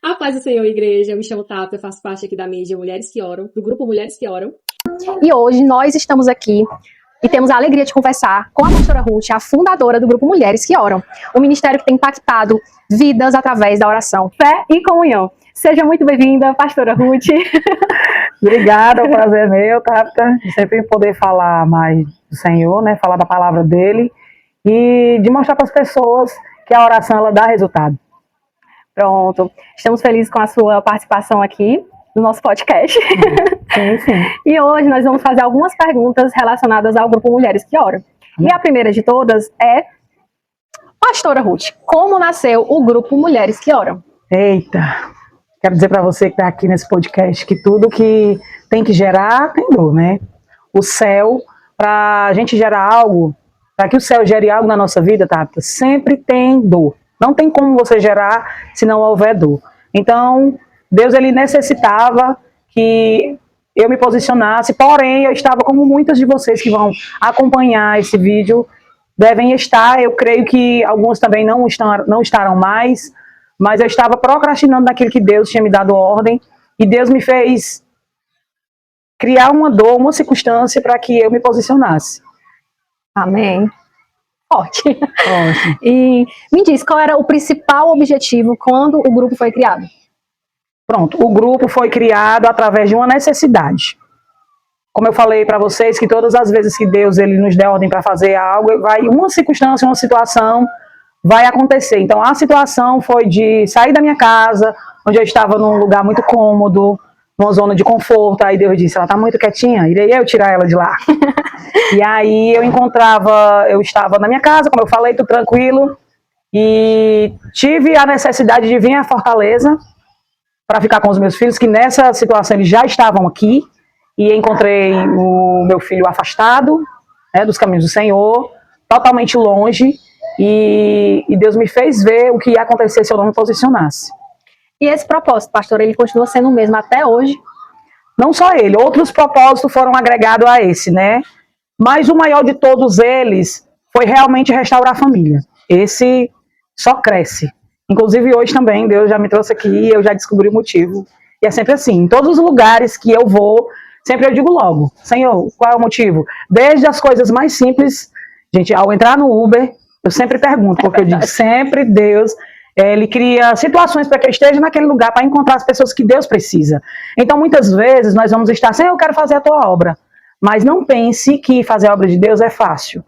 A paz do Senhor, igreja. Eu me chamo Tata, eu faço parte aqui da mídia Mulheres que Oram, do grupo Mulheres que Oram. E hoje nós estamos aqui e temos a alegria de conversar com a pastora Ruth, a fundadora do grupo Mulheres que Oram, um ministério que tem impactado vidas através da oração, fé e comunhão. Seja muito bem-vinda, pastora Ruth. Obrigada, o prazer é meu, Tata, de sempre poder falar mais do Senhor, né, falar da palavra dele e de mostrar para as pessoas que a oração ela dá resultado. Pronto, estamos felizes com a sua participação aqui no nosso podcast. Sim, sim. E hoje nós vamos fazer algumas perguntas relacionadas ao grupo Mulheres que Oram. E a primeira de todas é, pastora Ruth, como nasceu o grupo Mulheres que Oram? Eita, quero dizer para você que está aqui nesse podcast que tudo que tem que gerar tem dor, né? O céu, para a gente gerar algo, para que o céu gere algo na nossa vida, Tata, sempre tem dor. Não tem como você gerar se não houver dor. Então, Deus ele necessitava que eu me posicionasse, porém eu estava como muitas de vocês que vão acompanhar esse vídeo devem estar, eu creio que alguns também não estarão mais, mas eu estava procrastinando naquilo que Deus tinha me dado ordem, e Deus me fez criar uma dor, uma circunstância para que eu me posicionasse. Amém. Forte. Ótimo. E me diz, qual era o principal objetivo quando o grupo foi criado? Pronto, o grupo foi criado através de uma necessidade. Como eu falei para vocês, que todas as vezes que Deus ele nos der ordem para fazer algo, uma circunstância, uma situação vai acontecer. Então a situação foi de sair da minha casa, onde eu estava num lugar muito cômodo, numa zona de conforto. Aí Deus disse, ela está muito quietinha, irei eu tirar ela de lá. E aí eu estava na minha casa, como eu falei, tudo tranquilo, e tive a necessidade de vir à Fortaleza para ficar com os meus filhos, que nessa situação eles já estavam aqui, e encontrei o meu filho afastado, né, dos caminhos do Senhor, totalmente longe, e Deus me fez ver o que ia acontecer se eu não me posicionasse. E esse propósito, pastor, ele continua sendo o mesmo até hoje? Não só ele, outros propósitos foram agregados a esse, né? Mas o maior de todos eles foi realmente restaurar a família. Esse só cresce. Inclusive hoje também, Deus já me trouxe aqui e eu já descobri o motivo. E é sempre assim, em todos os lugares que eu vou, sempre eu digo logo, Senhor, qual é o motivo? Desde as coisas mais simples, gente, ao entrar no Uber, eu sempre pergunto, porque eu digo sempre Deus, ele cria situações para que eu esteja naquele lugar para encontrar as pessoas que Deus precisa. Então muitas vezes nós vamos estar, Senhor, eu quero fazer a tua obra, mas não pense que fazer a obra de Deus é fácil.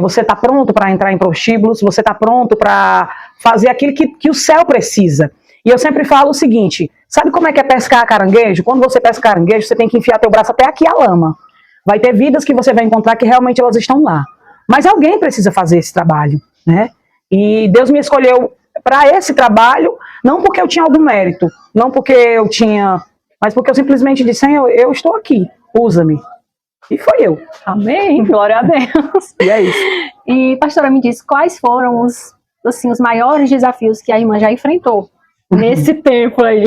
Você está pronto para entrar em prostíbulos, você está pronto para fazer aquilo que o céu precisa. E eu sempre falo o seguinte, sabe como é que é pescar caranguejo? Quando você pesca caranguejo, você tem que enfiar teu braço até aqui a lama. Vai ter vidas que você vai encontrar que realmente elas estão lá. Mas alguém precisa fazer esse trabalho, né? E Deus me escolheu para esse trabalho, não porque eu tinha algum mérito, não porque eu tinha, mas porque eu simplesmente disse, Senhor, eu estou aqui, usa-me. E foi eu. Amém, glória a Deus. E é isso. E, pastora, me diz, quais foram os maiores desafios que a irmã já enfrentou nesse tempo aí?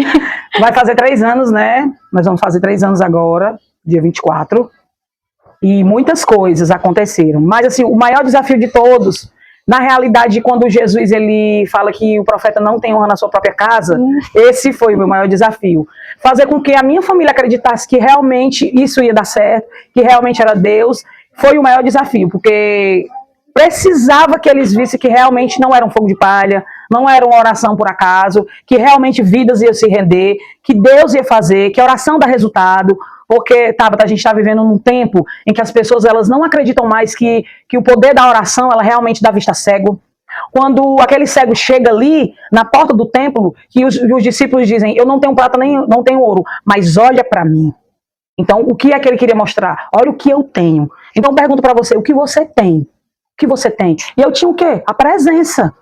Vai fazer 3 anos, né? Nós vamos fazer 3 anos agora, dia 24. E muitas coisas aconteceram. Mas, assim, o maior desafio de todos, na realidade, quando Jesus ele fala que o profeta não tem honra na sua própria casa, esse foi o meu maior desafio. Fazer com que a minha família acreditasse que realmente isso ia dar certo, que realmente era Deus, foi o maior desafio, porque precisava que eles vissem que realmente não era um fogo de palha, não era uma oração por acaso, que realmente vidas iam se render, que Deus ia fazer, que a oração dá resultado, porque Tabata, a gente está vivendo num tempo em que as pessoas elas não acreditam mais que o poder da oração ela realmente dá vista cego. Quando aquele cego chega ali na porta do templo, que os discípulos dizem, eu não tenho prata nem não tenho ouro, mas olha para mim. Então, o que é que ele queria mostrar? Olha o que eu tenho. Então, eu pergunto para você, o que você tem? O que você tem? E eu tinha o quê? A presença.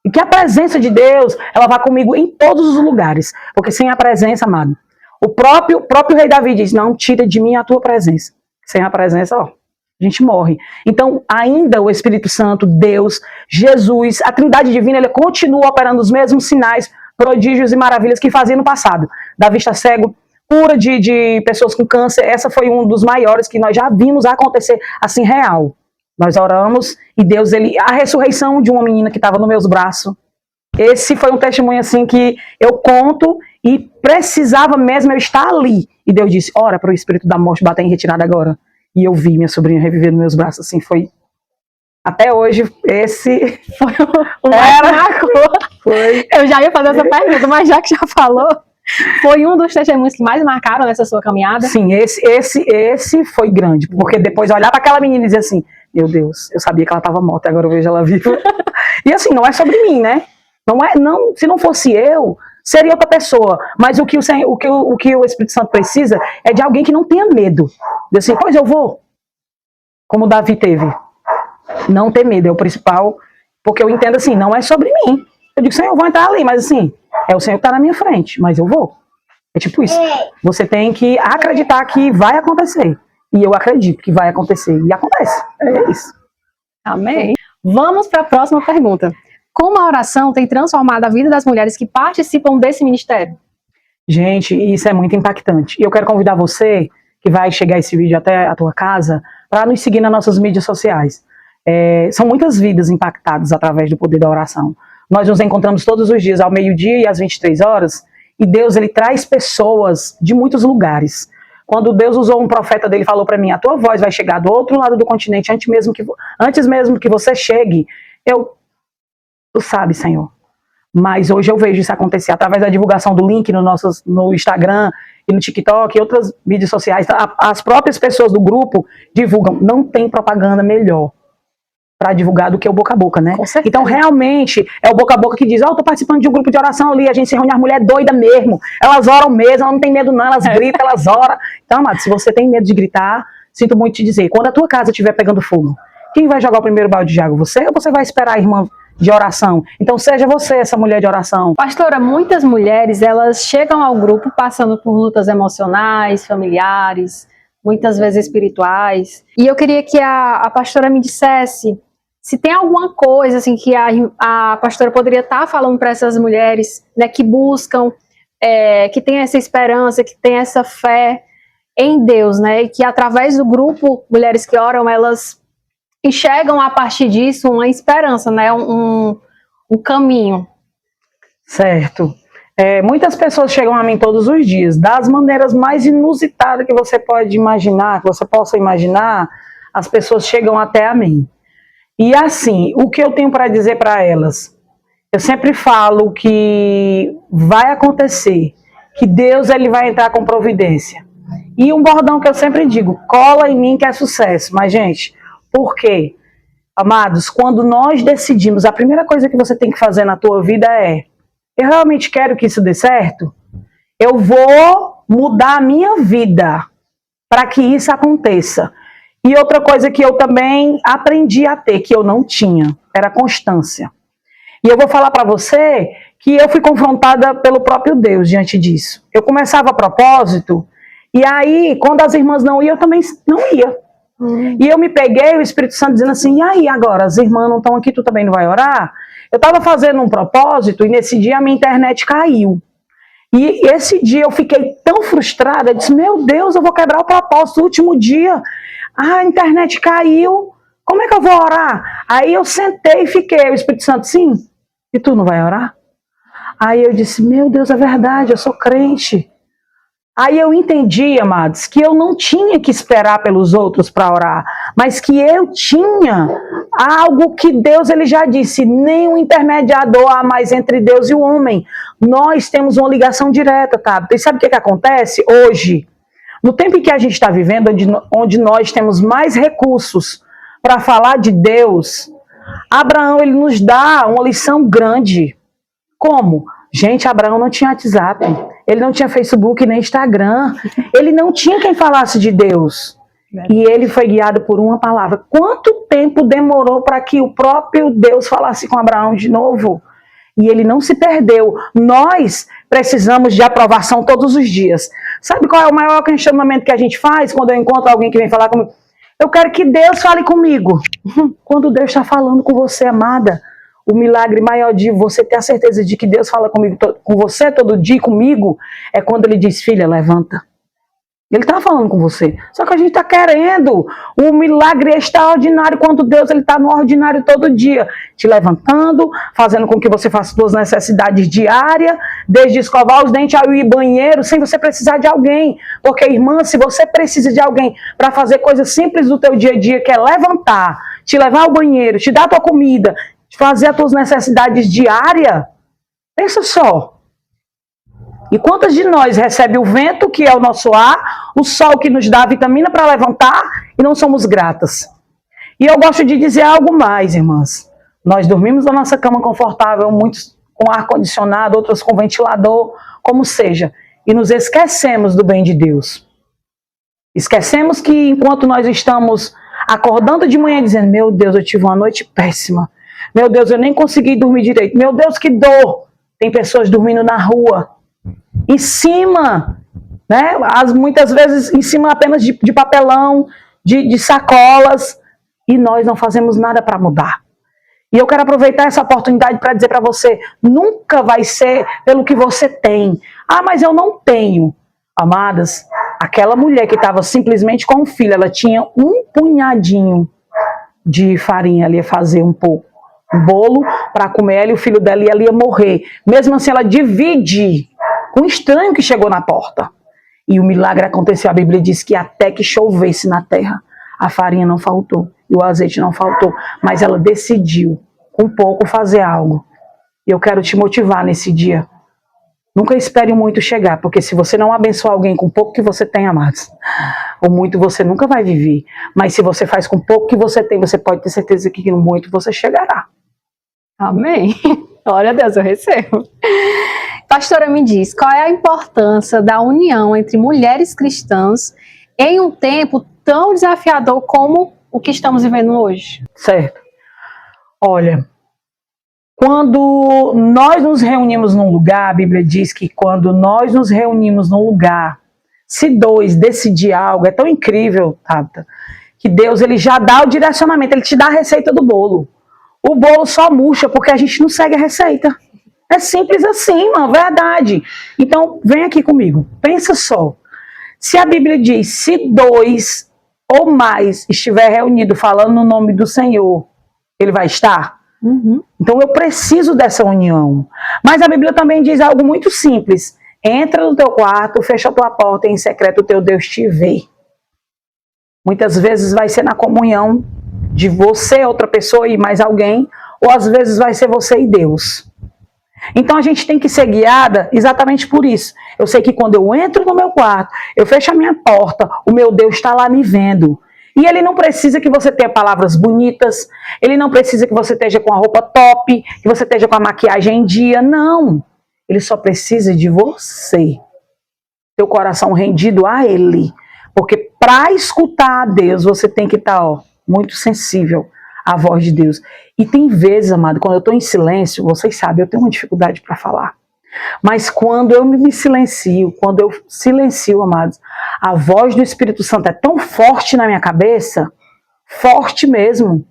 E que a presença de Deus, ela vai comigo em todos os lugares. Porque sem a presença, amado, o próprio rei Davi diz, não tira de mim a tua presença. Sem a presença, ó, a gente morre. Então, ainda o Espírito Santo, Deus, Jesus, a Trindade Divina, ele continua operando os mesmos sinais, prodígios e maravilhas que fazia no passado. Da vista cego, cura de pessoas com câncer, essa foi um dos maiores que nós já vimos acontecer assim real. Nós oramos e Deus, a ressurreição de uma menina que estava nos meus braços, esse foi um testemunho assim que eu conto e precisava mesmo eu estar ali. E Deus disse, ora para o espírito da morte bater em retirada agora. E eu vi minha sobrinha reviver nos meus braços, assim, foi... Até hoje, esse Foi o mais marcou. foi... Eu já ia fazer essa pergunta, mas já que já falou, foi um dos testemunhos que mais marcaram nessa sua caminhada? Sim, esse foi grande, porque depois olhar para aquela menina e dizer assim, meu Deus, eu sabia que ela estava morta, agora eu vejo ela viva. E assim, não é sobre mim, né? Não, se não fosse eu, seria outra pessoa. Mas o que o Espírito Santo precisa é de alguém que não tenha medo. De assim, pois eu vou. Como o Davi teve. Não ter medo é o principal, porque eu entendo assim, não é sobre mim. Eu digo, Senhor, eu vou entrar ali, mas assim, é o Senhor que está na minha frente, mas eu vou. É tipo isso. Você tem que acreditar que vai acontecer. E eu acredito que vai acontecer. E acontece. É isso. Amém. Vamos para a próxima pergunta. Como a oração tem transformado a vida das mulheres que participam desse ministério? Gente, isso é muito impactante. E eu quero convidar você, que vai chegar esse vídeo até a tua casa, para nos seguir nas nossas mídias sociais. São muitas vidas impactadas através do poder da oração. Nós nos encontramos todos os dias ao meio-dia e às 23 horas, e Deus ele traz pessoas de muitos lugares. Quando Deus usou um profeta dele, falou para mim, a tua voz vai chegar do outro lado do continente, antes mesmo que você chegue, tu sabe, Senhor. Mas hoje eu vejo isso acontecer através da divulgação do link no Instagram e no TikTok e outras mídias sociais. As próprias pessoas do grupo divulgam. Não tem propaganda melhor para divulgar do que o boca a boca, né? Então, realmente, é o boca a boca que diz, eu tô participando de um grupo de oração ali, a gente se reúne, as mulheres doidas mesmo, elas oram mesmo, elas não tem medo não, elas gritam, elas oram. Então, amado, se você tem medo de gritar, sinto muito te dizer, quando a tua casa estiver pegando fogo, quem vai jogar o primeiro balde de água? Você ou você vai esperar a irmã de oração? Então, seja você essa mulher de oração. Pastora, muitas mulheres, elas chegam ao grupo passando por lutas emocionais, familiares, muitas vezes espirituais, e eu queria que a pastora me dissesse se tem alguma coisa assim que a pastora poderia estar falando para essas mulheres, né, que buscam, que tem essa esperança, que tem essa fé em Deus, né, e que através do grupo Mulheres que Oram, elas enxergam a partir disso uma esperança, né, um caminho. Certo. Muitas pessoas chegam a mim todos os dias, das maneiras mais inusitadas que você pode imaginar, que você possa imaginar, as pessoas chegam até a mim. E assim, o que eu tenho para dizer para elas? Eu sempre falo que vai acontecer, que Deus ele vai entrar com providência. E um bordão que eu sempre digo, cola em mim que é sucesso. Mas, gente, por quê? Amados, quando nós decidimos, a primeira coisa que você tem que fazer na tua vida eu realmente quero que isso dê certo? Eu vou mudar a minha vida para que isso aconteça. E outra coisa que eu também aprendi a ter, que eu não tinha, era constância. E eu vou falar para você que eu fui confrontada pelo próprio Deus diante disso. Eu começava a propósito, e aí, quando as irmãs não iam, eu também não ia. E eu me peguei, o Espírito Santo dizendo assim, e aí agora, as irmãs não estão aqui, tu também não vai orar? Eu estava fazendo um propósito, e nesse dia a minha internet caiu. E esse dia eu fiquei tão frustrada, eu disse, meu Deus, eu vou quebrar o propósito, o último dia, a internet caiu, como é que eu vou orar? Aí eu sentei e fiquei, o Espírito Santo, sim, e tu não vai orar? Aí eu disse, meu Deus, é verdade, eu sou crente. Aí eu entendi, amados, que eu não tinha que esperar pelos outros para orar, mas que eu tinha algo que Deus ele já disse, nenhum intermediador há mais entre Deus e o homem. Nós temos uma ligação direta, tá? E sabe o que acontece hoje? No tempo em que a gente está vivendo, onde nós temos mais recursos para falar de Deus, Abraão ele nos dá uma lição grande. Como? Gente, Abraão não tinha WhatsApp, ele não tinha Facebook nem Instagram, ele não tinha quem falasse de Deus. E ele foi guiado por uma palavra. Quanto tempo demorou para que o próprio Deus falasse com Abraão de novo? E ele não se perdeu. Nós precisamos de aprovação todos os dias. Sabe qual é o maior questionamento que a gente faz quando eu encontro alguém que vem falar comigo? Eu quero que Deus fale comigo. Quando Deus está falando com você, amada, o milagre maior de você ter a certeza de que Deus fala comigo, com você todo dia, comigo, é quando ele diz, filha, levanta. Ele está falando com você. Só que a gente está querendo o milagre extraordinário, quando Deus está no ordinário todo dia, te levantando, fazendo com que você faça suas necessidades diárias, desde escovar os dentes ao ir ao banheiro, sem você precisar de alguém. Porque, irmã, se você precisa de alguém para fazer coisas simples do teu dia a dia, que é levantar, te levar ao banheiro, te dar a tua comida, fazer as tuas necessidades diárias, pensa só. E quantas de nós recebe o vento, que é o nosso ar, o sol que nos dá a vitamina para levantar, e não somos gratas? E eu gosto de dizer algo mais, irmãs. Nós dormimos na nossa cama confortável, muitos com ar-condicionado, outros com ventilador, como seja, e nos esquecemos do bem de Deus. Esquecemos que enquanto nós estamos acordando de manhã dizendo, meu Deus, eu tive uma noite péssima, meu Deus, eu nem consegui dormir direito, meu Deus, que dor. Tem pessoas dormindo na rua, em cima, né? Muitas vezes em cima apenas de papelão, de sacolas, e nós não fazemos nada para mudar. E eu quero aproveitar essa oportunidade para dizer para você, nunca vai ser pelo que você tem. Ah, mas eu não tenho. Amadas, aquela mulher que estava simplesmente com o filho, ela tinha um punhadinho de farinha, ela ia fazer um bolo para comer, ela e o filho dela, e ela ia morrer. Mesmo assim, ela divide com um estranho que chegou na porta. E o milagre aconteceu. A Bíblia diz que até que chovesse na terra, a farinha não faltou e o azeite não faltou. Mas ela decidiu, com pouco, fazer algo. E eu quero te motivar nesse dia. Nunca espere muito chegar, porque se você não abençoar alguém com pouco que você tem, amados, o muito você nunca vai viver. Mas se você faz com pouco que você tem, você pode ter certeza que no muito você chegará. Amém. Glória a Deus, eu recebo. Pastora, me diz, qual é a importância da união entre mulheres cristãs em um tempo tão desafiador como o que estamos vivendo hoje? Certo. Olha, quando nós nos reunimos num lugar, a Bíblia diz que quando nós nos reunimos num lugar, se dois decidir algo, é tão incrível, Tabata, que Deus ele já dá o direcionamento, ele te dá a receita do bolo. O bolo só murcha porque a gente não segue a receita. É simples assim, uma verdade. Então, vem aqui comigo. Pensa só. Se a Bíblia diz, se dois ou mais estiver reunido falando no nome do Senhor, ele vai estar? Uhum. Então, eu preciso dessa união. Mas a Bíblia também diz algo muito simples. Entra no teu quarto, fecha a tua porta e em secreto o teu Deus te vê. Muitas vezes vai ser na comunhão de você, outra pessoa e mais alguém, ou às vezes vai ser você e Deus. Então a gente tem que ser guiada exatamente por isso. Eu sei que quando eu entro no meu quarto, eu fecho a minha porta, o meu Deus está lá me vendo. E ele não precisa que você tenha palavras bonitas, ele não precisa que você esteja com a roupa top, que você esteja com a maquiagem em dia, não. Ele só precisa de você. Teu coração rendido a ele. Porque para escutar a Deus, você tem que estar muito sensível à voz de Deus. E tem vezes, amado, quando eu estou em silêncio, vocês sabem, eu tenho uma dificuldade para falar. Mas quando eu me silencio, quando eu silencio, amados, a voz do Espírito Santo é tão forte na minha cabeça, forte mesmo.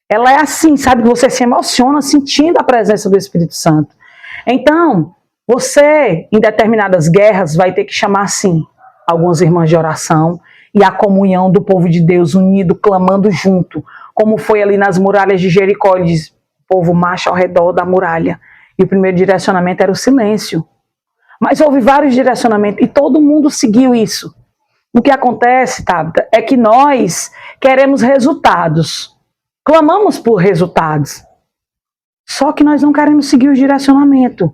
Ela é assim, sabe, que você se emociona sentindo a presença do Espírito Santo. Então, você, em determinadas guerras, vai ter que chamar assim, algumas irmãs de oração e a comunhão do povo de Deus unido, clamando junto, como foi ali nas muralhas de Jericó, ele diz, o povo marcha ao redor da muralha. E o primeiro direcionamento era o silêncio. Mas houve vários direcionamentos e todo mundo seguiu isso. O que acontece, Tabata, é que nós queremos resultados. Clamamos por resultados. Só que nós não queremos seguir o direcionamento.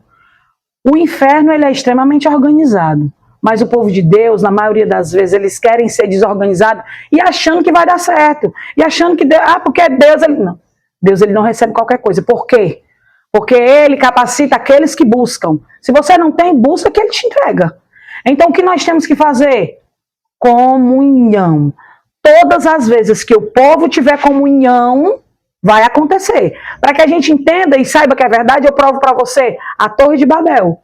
O inferno ele é extremamente organizado. Mas o povo de Deus, na maioria das vezes, eles querem ser desorganizados e achando que vai dar certo. E achando que, porque Deus, ele não. Deus ele não recebe qualquer coisa. Por quê? Porque ele capacita aqueles que buscam. Se você não tem, busca que ele te entrega. Então, o que nós temos que fazer? Comunhão. Todas as vezes que o povo tiver comunhão, vai acontecer. Para que a gente entenda e saiba que é verdade, eu provo para você. A Torre de Babel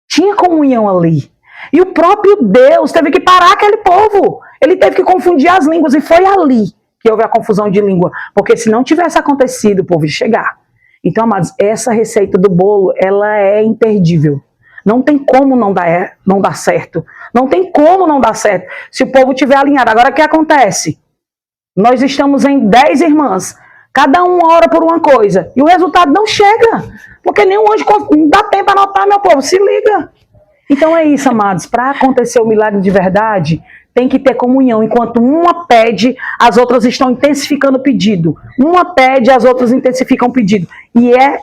tinha comunhão ali. E o próprio Deus teve que parar aquele povo. Ele teve que confundir as línguas. E foi ali que houve a confusão de língua. Porque se não tivesse acontecido, o povo ia chegar. Então, amados, essa receita do bolo, ela é imperdível. Não tem como não dar certo. Não tem como não dar certo se o povo estiver alinhado. Agora, o que acontece? Nós estamos em 10 irmãs. Cada uma ora por uma coisa. E o resultado não chega. Porque nenhum anjo não dá tempo para anotar, meu povo. Se liga. Então é isso, amados. Para acontecer o milagre de verdade, tem que ter comunhão. Enquanto uma pede, as outras estão intensificando o pedido. Uma pede, as outras intensificam o pedido. E é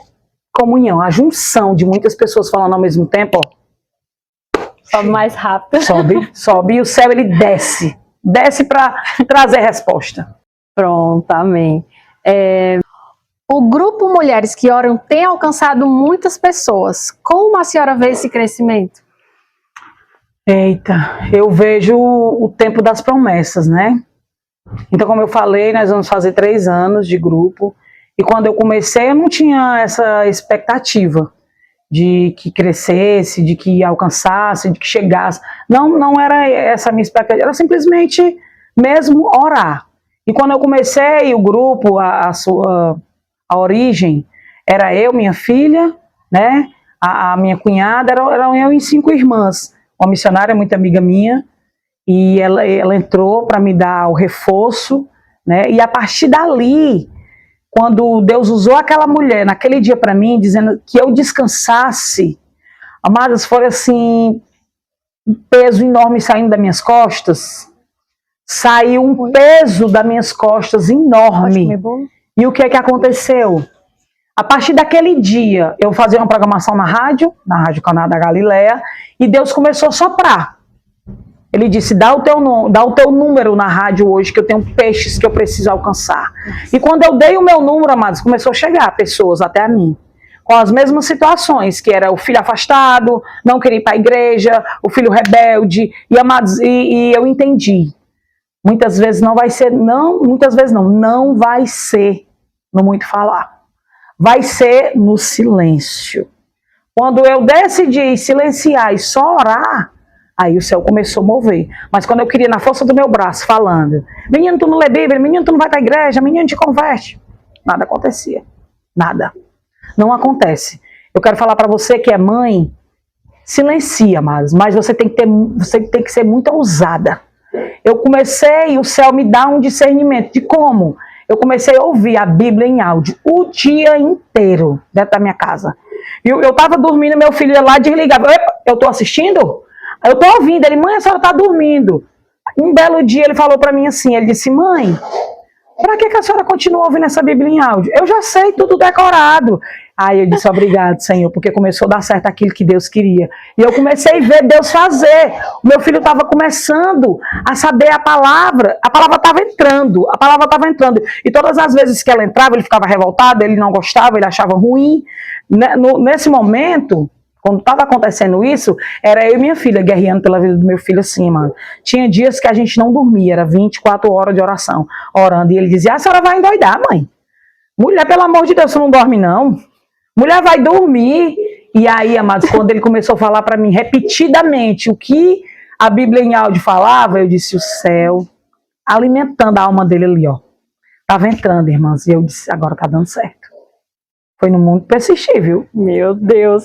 comunhão, a junção de muitas pessoas falando ao mesmo tempo, ó. Sobe mais rápido. Sobe e o céu ele desce. Desce para trazer resposta. Pronto, amém. O grupo Mulheres que Oram tem alcançado muitas pessoas. Como a senhora vê esse crescimento? Eita, eu vejo o tempo das promessas, né? Então, como eu falei, nós vamos fazer 3 anos de grupo. E quando eu comecei, eu não tinha essa expectativa de que crescesse, de que alcançasse, de que chegasse. Não era essa a minha expectativa, era simplesmente mesmo orar. E quando eu comecei o grupo, a origem, era eu, minha filha, né? A minha cunhada, eram eu e 5 irmãs. Uma missionária muito amiga minha, e ela entrou para me dar o reforço, né? E a partir dali, quando Deus usou aquela mulher naquele dia para mim, dizendo que eu descansasse, amadas, foi assim, um peso enorme saindo das minhas costas. Saiu um peso das minhas costas enorme. E o que é que aconteceu? A partir daquele dia, eu fazia uma programação na Rádio Canal da Galileia, e Deus começou a soprar. Ele disse, dá o teu número na rádio hoje, que eu tenho peixes que eu preciso alcançar. E quando eu dei o meu número, amados, começou a chegar pessoas até a mim, com as mesmas situações, que era o filho afastado, não queria ir para a igreja, o filho rebelde, e amados, e eu entendi. Muitas vezes não vai ser no muito falar. Vai ser no silêncio. Quando eu decidi silenciar e só orar, aí o céu começou a mover. Mas quando eu queria, na força do meu braço, falando, menino, tu não lê Bíblia, menino, tu não vai para a igreja, menino, te converte. Nada acontecia. Nada. Não acontece. Eu quero falar para você que é mãe, silencia, mas você tem que ser muito ousada. Eu comecei, o céu me dá um discernimento de como. Eu comecei a ouvir a Bíblia em áudio o dia inteiro dentro da minha casa. Eu estava dormindo, meu filho ia lá, desligava. Eu estou assistindo? Eu estou ouvindo. Ele, mãe, a senhora está dormindo. Um belo dia ele falou para mim assim, ele disse, mãe, para que a senhora continua ouvindo essa Bíblia em áudio? Eu já sei tudo decorado. Aí eu disse, obrigado, Senhor, porque começou a dar certo aquilo que Deus queria. E eu comecei a ver Deus fazer. O meu filho estava começando a saber a palavra estava entrando. E todas as vezes que ela entrava, ele ficava revoltado, ele não gostava, ele achava ruim. Nesse momento, quando estava acontecendo isso, era eu e minha filha guerreando pela vida do meu filho assim, mano. Tinha dias que a gente não dormia, era 24 horas de oração, orando. E ele dizia, a senhora vai endoidar, mãe. Mulher, pelo amor de Deus, você não dorme não. Mulher vai dormir. E aí, amados, quando ele começou a falar para mim repetidamente o que a Bíblia em áudio falava, eu disse, o céu alimentando a alma dele ali, ó. Tava entrando, irmãs. E eu disse, agora tá dando certo. Foi no mundo persistir, viu? Meu Deus.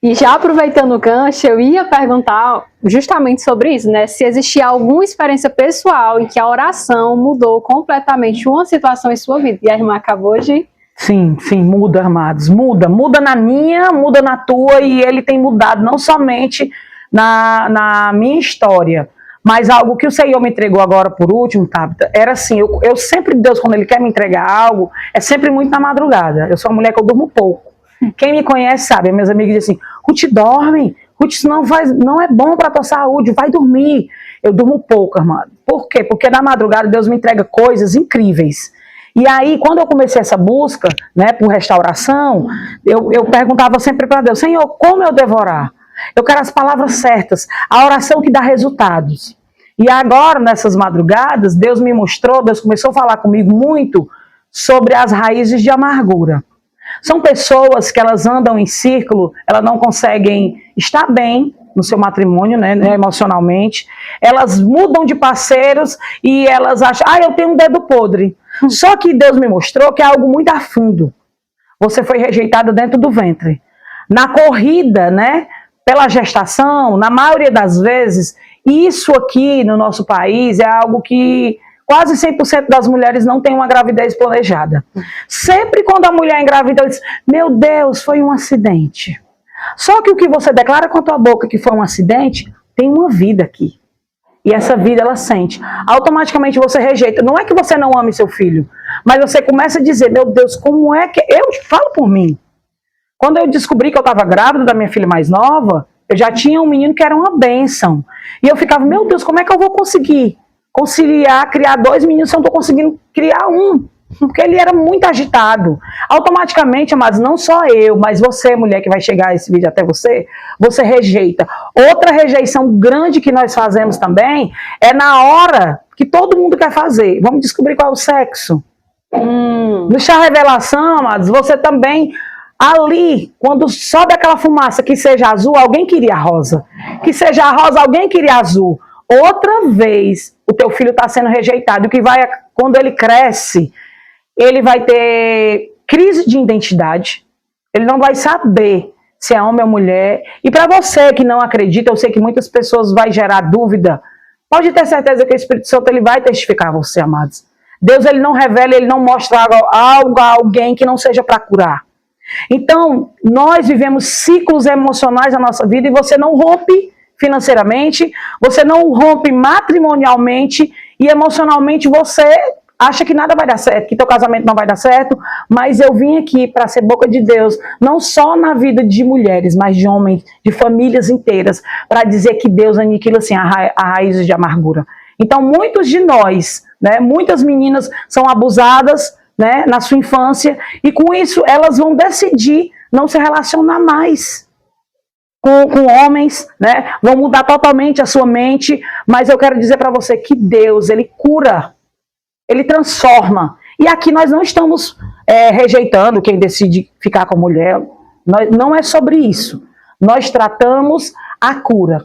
E já aproveitando o gancho, eu ia perguntar justamente sobre isso, né? Se existia alguma experiência pessoal em que a oração mudou completamente uma situação em sua vida. E a irmã acabou de... Sim, muda, amados. Muda na minha, muda na tua, e ele tem mudado não somente na minha história, mas algo que o Senhor me entregou agora por último, Tabita, era assim, eu sempre, Deus, quando Ele quer me entregar algo, é sempre muito na madrugada. Eu sou uma mulher que eu durmo pouco. Quem me conhece sabe, meus amigos dizem assim, Ruth, dorme, Ruth, isso não é bom para a tua saúde, vai dormir. Eu durmo pouco, irmã. Por quê? Porque na madrugada Deus me entrega coisas incríveis. E aí, quando eu comecei essa busca, né, por restauração, eu perguntava sempre para Deus, Senhor, como eu devorar? Eu quero as palavras certas, a oração que dá resultados. E agora, nessas madrugadas, Deus me mostrou, Deus começou a falar comigo muito sobre as raízes de amargura. São pessoas que elas andam em círculo, elas não conseguem estar bem no seu matrimônio, né, emocionalmente. Elas mudam de parceiros e elas acham, eu tenho um dedo podre. Só que Deus me mostrou que é algo muito a fundo. Você foi rejeitada dentro do ventre. Na corrida, né, pela gestação, na maioria das vezes, isso aqui no nosso país é algo que quase 100% das mulheres não tem uma gravidez planejada. Sempre quando a mulher engravida, ela diz, meu Deus, foi um acidente. Só que o que você declara com a tua boca que foi um acidente, tem uma vida aqui. E essa vida ela sente. Automaticamente você rejeita. Não é que você não ame seu filho, mas você começa a dizer, meu Deus, como é que... Eu falo por mim. Quando eu descobri que eu estava grávida da minha filha mais nova, eu já tinha um menino que era uma bênção. E eu ficava, meu Deus, como é que eu vou conseguir conciliar, criar 2 meninos se eu não estou conseguindo criar um? Porque ele era muito agitado. Automaticamente, amados, não só eu, mas você, mulher que vai chegar esse vídeo até você, você rejeita. Outra rejeição grande que nós fazemos também é na hora que todo mundo quer fazer. Vamos descobrir qual é o sexo. No chá revelação, amados, você também... Ali, quando sobe aquela fumaça, que seja azul, alguém queria rosa. Que seja rosa, alguém queria azul. Outra vez, o teu filho está sendo rejeitado. O que vai, quando ele cresce, ele vai ter crise de identidade. Ele não vai saber se é homem ou mulher. E para você que não acredita, eu sei que muitas pessoas vai gerar dúvida. Pode ter certeza que o Espírito Santo ele vai testificar você, amados. Deus ele não revela, ele não mostra algo a alguém que não seja para curar. Então, nós vivemos ciclos emocionais na nossa vida e você não rompe financeiramente, você não rompe matrimonialmente e emocionalmente você acha que nada vai dar certo, que teu casamento não vai dar certo, mas eu vim aqui para ser boca de Deus, não só na vida de mulheres, mas de homens, de famílias inteiras, para dizer que Deus aniquila assim, a raiz de amargura. Então, muitos de nós, né, muitas meninas são abusadas, né, na sua infância, e com isso elas vão decidir não se relacionar mais com homens, né, vão mudar totalmente a sua mente, mas eu quero dizer para você que Deus, ele cura, ele transforma, e aqui nós não estamos rejeitando quem decide ficar com a mulher, não é sobre isso, nós tratamos a cura.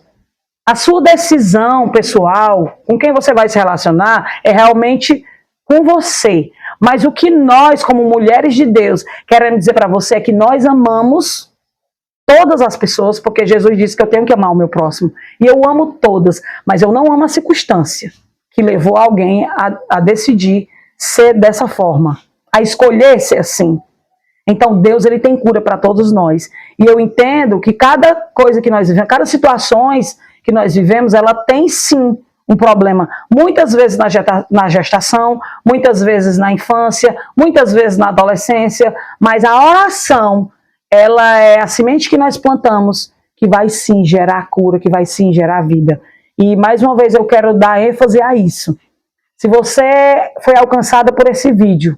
A sua decisão pessoal, com quem você vai se relacionar, é realmente com você. Mas o que nós, como mulheres de Deus, queremos dizer para você é que nós amamos todas as pessoas, porque Jesus disse que eu tenho que amar o meu próximo. E eu amo todas, mas eu não amo a circunstância que levou alguém a decidir ser dessa forma, a escolher ser assim. Então Deus ele tem cura para todos nós. E eu entendo que cada coisa que nós vivemos, cada situações que nós vivemos, ela tem sim um problema, muitas vezes na gestação, muitas vezes na infância, muitas vezes na adolescência, mas a oração, ela é a semente que nós plantamos, que vai sim gerar cura, que vai sim gerar vida. E mais uma vez eu quero dar ênfase a isso. Se você foi alcançada por esse vídeo,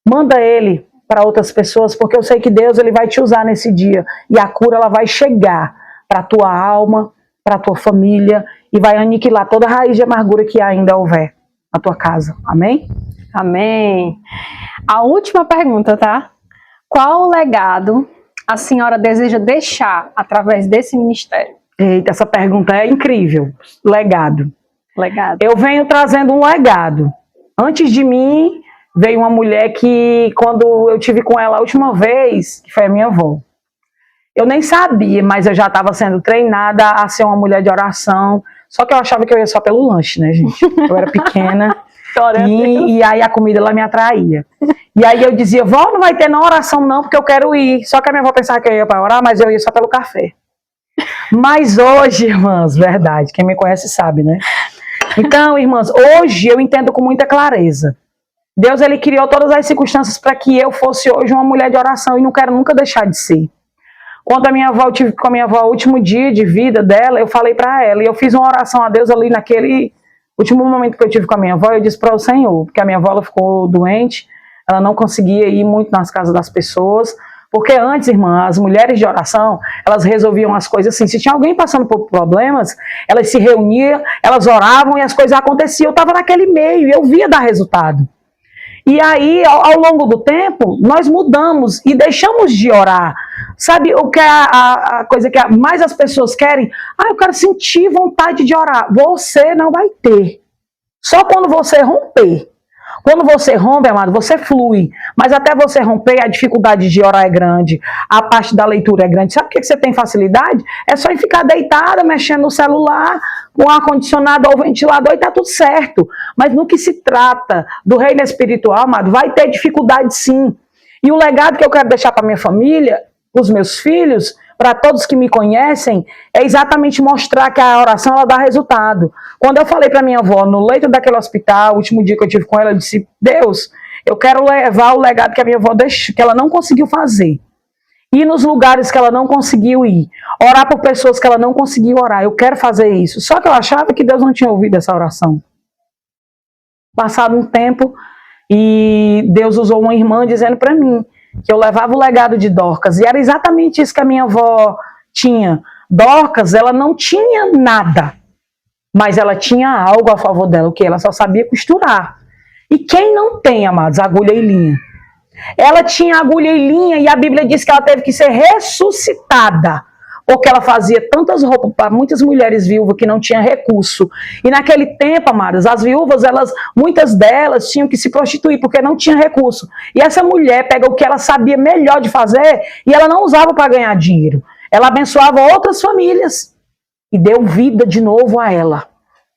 manda ele para outras pessoas, porque eu sei que Deus ele vai te usar nesse dia, e a cura ela vai chegar para a tua alma, para a tua família, e vai aniquilar toda a raiz de amargura que ainda houver na tua casa. Amém? Amém. A última pergunta, tá? Qual legado a senhora deseja deixar através desse ministério? Eita, essa pergunta é incrível. Legado. Legado. Eu venho trazendo um legado. Antes de mim, veio uma mulher que, quando eu tive com ela a última vez, que foi a minha avó, eu nem sabia, mas eu já estava sendo treinada a ser uma mulher de oração. Só que eu achava que eu ia só pelo lanche, né, gente? Eu era pequena e aí a comida ela me atraía. E aí eu dizia, vó, não vai ter não oração não, porque eu quero ir. Só que a minha avó pensava que eu ia para orar, mas eu ia só pelo café. Mas hoje, irmãs, verdade, quem me conhece sabe, né? Então, irmãs, hoje eu entendo com muita clareza. Deus, ele criou todas as circunstâncias para que eu fosse hoje uma mulher de oração e não quero nunca deixar de ser. Quando a minha avó, eu tive com a minha avó o último dia de vida dela, eu falei para ela, e eu fiz uma oração a Deus ali naquele último momento que eu tive com a minha avó, eu disse para o Senhor, porque a minha avó ela ficou doente, ela não conseguia ir muito nas casas das pessoas, porque antes, irmã, as mulheres de oração, elas resolviam as coisas assim, se tinha alguém passando por problemas, elas se reuniam, elas oravam e as coisas aconteciam, eu estava naquele meio e eu via dar resultado. E aí, ao longo do tempo, nós mudamos e deixamos de orar. Sabe o que é a coisa que mais as pessoas querem? Eu quero sentir vontade de orar. Você não vai ter. Só quando você romper. Quando você rompe, amado, você flui. Mas até você romper, a dificuldade de orar é grande. A parte da leitura é grande. Sabe por que você tem facilidade? É só em ficar deitada, mexendo no celular, com o ar-condicionado ou ventilador e tá tudo certo. Mas no que se trata do reino espiritual, amado, vai ter dificuldade sim. E o legado que eu quero deixar para minha família, para os meus filhos, para todos que me conhecem, é exatamente mostrar que a oração ela dá resultado. Quando eu falei para minha avó, no leito daquele hospital, o último dia que eu tive com ela, eu disse, Deus, eu quero levar o legado que a minha avó deixou, que ela não conseguiu fazer. Ir nos lugares que ela não conseguiu ir. Orar por pessoas que ela não conseguiu orar. Eu quero fazer isso. Só que eu achava que Deus não tinha ouvido essa oração. Passado um tempo, e Deus usou uma irmã dizendo para mim que eu levava o legado de Dorcas. E era exatamente isso que a minha avó tinha. Dorcas, ela não tinha nada, mas ela tinha algo a favor dela, o que ela só sabia costurar. E quem não tem, amados, agulha e linha? Ela tinha agulha e linha e a Bíblia diz que ela teve que ser ressuscitada, porque ela fazia tantas roupas para muitas mulheres viúvas que não tinham recurso. E naquele tempo, amadas, as viúvas, muitas delas tinham que se prostituir porque não tinha recurso. E essa mulher pega o que ela sabia melhor de fazer e ela não usava para ganhar dinheiro. Ela abençoava outras famílias e deu vida de novo a ela.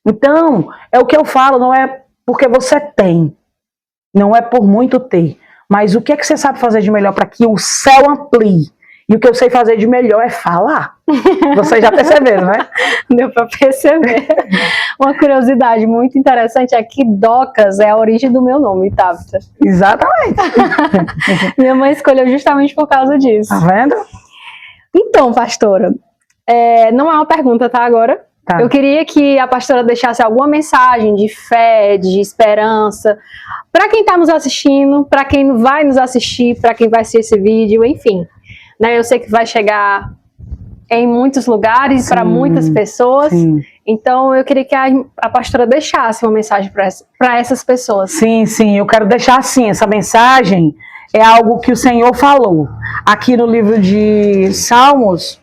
Então, é o que eu falo, não é porque você tem, não é por muito ter, mas o que é que você sabe fazer de melhor para que o céu amplie? E o que eu sei fazer de melhor é falar. Vocês já perceberam, né? Deu para perceber. Uma curiosidade muito interessante é que Docas é a origem do meu nome, Tabita. Exatamente. Minha mãe escolheu justamente por causa disso. Tá vendo? Então, pastora, não é uma pergunta, tá, agora? Tá. Eu queria que a pastora deixasse alguma mensagem de fé, de esperança, para quem está nos assistindo, para quem vai nos assistir, para quem vai assistir esse vídeo, enfim. Né, eu sei que vai chegar em muitos lugares, para muitas pessoas. Sim. Então, eu queria que a pastora deixasse uma mensagem para essas pessoas. Sim, sim, eu quero deixar assim, essa mensagem é algo que o Senhor falou. Aqui no livro de Salmos,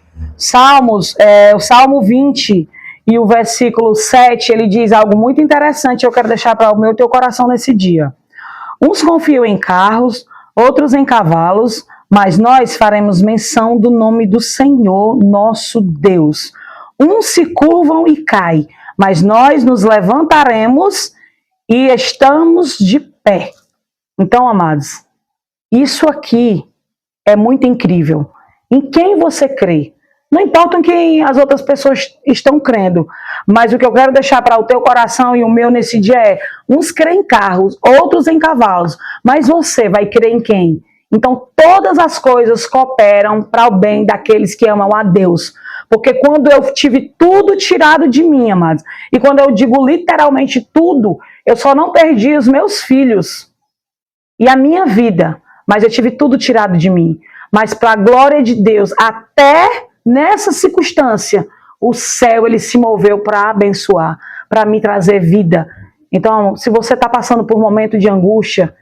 o Salmo 20 e o versículo 7, ele diz algo muito interessante, eu quero deixar para o meu e teu coração nesse dia. Uns confiam em carros, outros em cavalos, mas nós faremos menção do nome do Senhor, nosso Deus. Uns se curvam e caem, mas nós nos levantaremos e estamos de pé. Então, amados, isso aqui é muito incrível. Em quem você crê? Não importa em quem as outras pessoas estão crendo, mas o que eu quero deixar para o teu coração e o meu nesse dia é, uns creem em carros, outros em cavalos, mas você vai crer em quem? Então, todas as coisas cooperam para o bem daqueles que amam a Deus. Porque quando eu tive tudo tirado de mim, amados, e quando eu digo literalmente tudo, eu só não perdi os meus filhos e a minha vida, mas eu tive tudo tirado de mim. Mas para a glória de Deus, até nessa circunstância, o céu ele se moveu para abençoar, para me trazer vida. Então, se você está passando por um momento de angústia,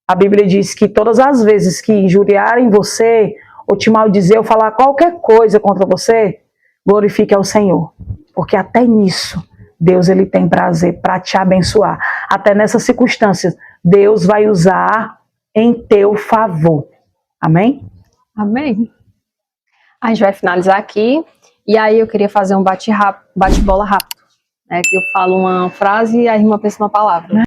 a Bíblia diz que todas as vezes que injuriarem você, ou te maldizer, ou falar qualquer coisa contra você, glorifique ao Senhor. Porque até nisso, Deus ele tem prazer para te abençoar. Até nessas circunstâncias, Deus vai usar em teu favor. Amém? Amém. A gente vai finalizar aqui. E aí eu queria fazer um bate-bola rápido. Que eu falo uma frase e a irmã pensa uma palavra.